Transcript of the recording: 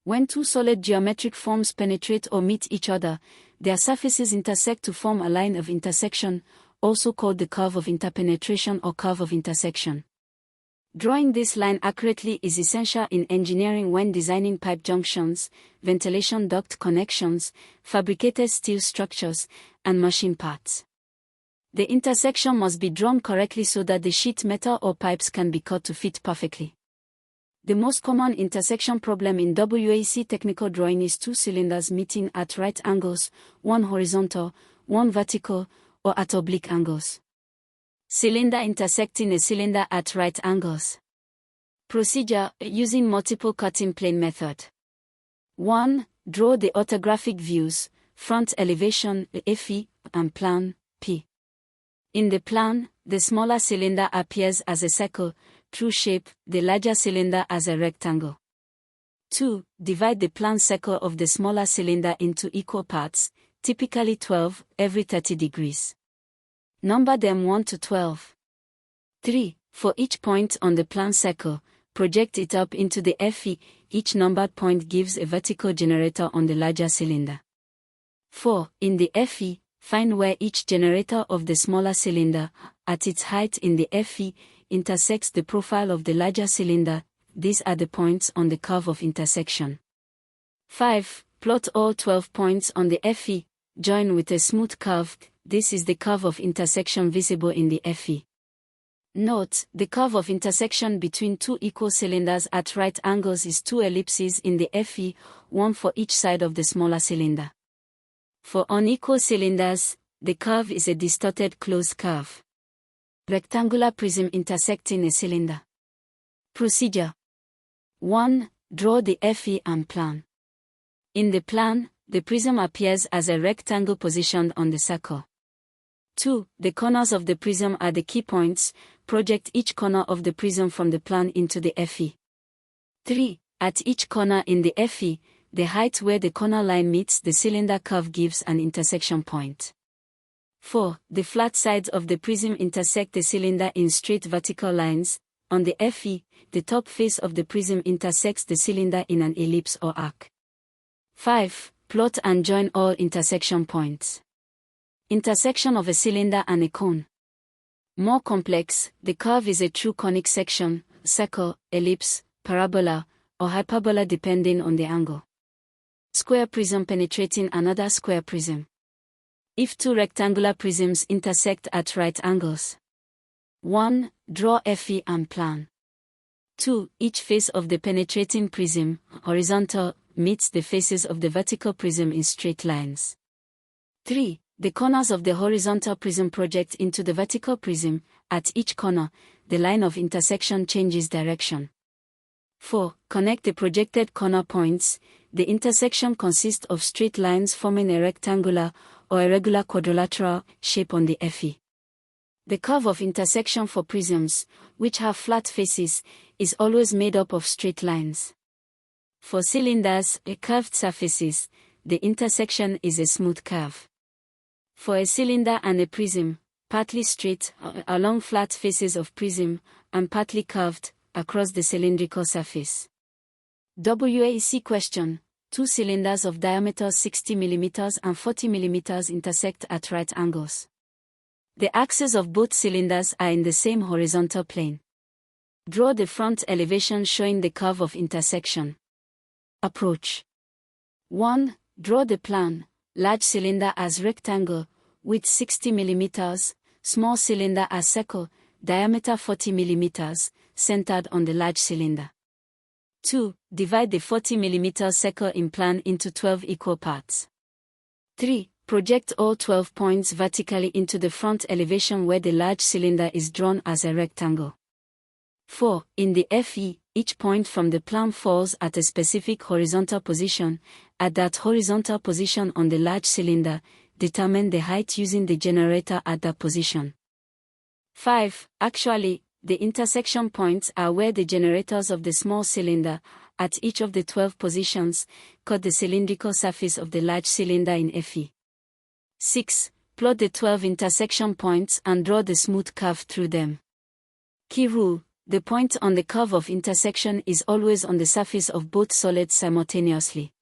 When two solid geometric forms penetrate or meet each other, their surfaces intersect to form a line of intersection, also called the curve of interpenetration or curve of intersection. Drawing this line accurately is essential in engineering when designing pipe junctions, ventilation duct connections, fabricated steel structures, and machine parts. The intersection must be drawn correctly so that the sheet metal or pipes can be cut to fit perfectly. The most common intersection problem in WAEC technical drawing is two cylinders meeting at right angles, one horizontal, one vertical, or at oblique angles. Cylinder intersecting a cylinder at right angles. Procedure, using multiple cutting plane method. 1. Draw the orthographic views, front elevation, FE, and plan, P. In the plan, the smaller cylinder appears as a circle, true shape, the larger cylinder as a rectangle. 2. Divide the plan circle of the smaller cylinder into equal parts, typically 12, every 30 degrees. Number them 1 to 12. 3. For each point on the plan circle, project it up into the FE, each numbered point gives a vertical generator on the larger cylinder. 4. In the FE, find where each generator of the smaller cylinder, at its height in the FE, intersects the profile of the larger cylinder. These are the points on the curve of intersection. 5. Plot all 12 points on the FE, join with a smooth curve. This is the curve of intersection visible in the FE. Note, the curve of intersection between two equal cylinders at right angles is two ellipses in the FE, one for each side of the smaller cylinder. For unequal cylinders, the curve is a distorted closed curve. Rectangular prism intersecting a cylinder. Procedure. 1. Draw the FE and plan. In the plan, the prism appears as a rectangle positioned on the circle. 2. The corners of the prism are the key points. Project each corner of the prism from the plan into the FE. 3. At each corner in the FE, the height where the corner line meets the cylinder curve gives an intersection point. 4. The flat sides of the prism intersect the cylinder in straight vertical lines. On the FE, the top face of the prism intersects the cylinder in an ellipse or arc. 5. Plot and join all intersection points. Intersection of a cylinder and a cone. More complex, the curve is a true conic section, circle, ellipse, parabola, or hyperbola depending on the angle. Square prism penetrating another square prism. If two rectangular prisms intersect at right angles. 1. Draw FE and plan. 2. Each face of the penetrating prism, horizontal, meets the faces of the vertical prism in straight lines. 3. The corners of the horizontal prism project into the vertical prism. At each corner, the line of intersection changes direction. 4. Connect the projected corner points. The intersection consists of straight lines forming a rectangular or irregular quadrilateral shape on the FE. The curve of intersection for prisms, which have flat faces, is always made up of straight lines. For cylinders with curved surfaces, the intersection is a smooth curve. For a cylinder and a prism, partly straight along flat faces of prism, and partly curved across the cylindrical surface. WAEC question: two cylinders of diameter 60 mm and 40 mm intersect at right angles. The axes of both cylinders are in the same horizontal plane. Draw the front elevation showing the curve of intersection. Approach. 1. Draw the plan, large cylinder as rectangle, width 60 mm, small cylinder as circle, diameter 40 mm, centered on the large cylinder. 2. Divide the 40 mm circle in plan into 12 equal parts. 3. Project all 12 points vertically into the front elevation where the large cylinder is drawn as a rectangle. 4. In the FE, each point from the plan falls at a specific horizontal position. At that horizontal position on the large cylinder, determine the height using the generator at that position. 5. Actually, the intersection points are where the generators of the small cylinder, at each of the 12 positions, cut the cylindrical surface of the large cylinder in FE. 6. Plot the 12 intersection points and draw the smooth curve through them. Key rule: The point on the curve of intersection is always on the surface of both solids simultaneously.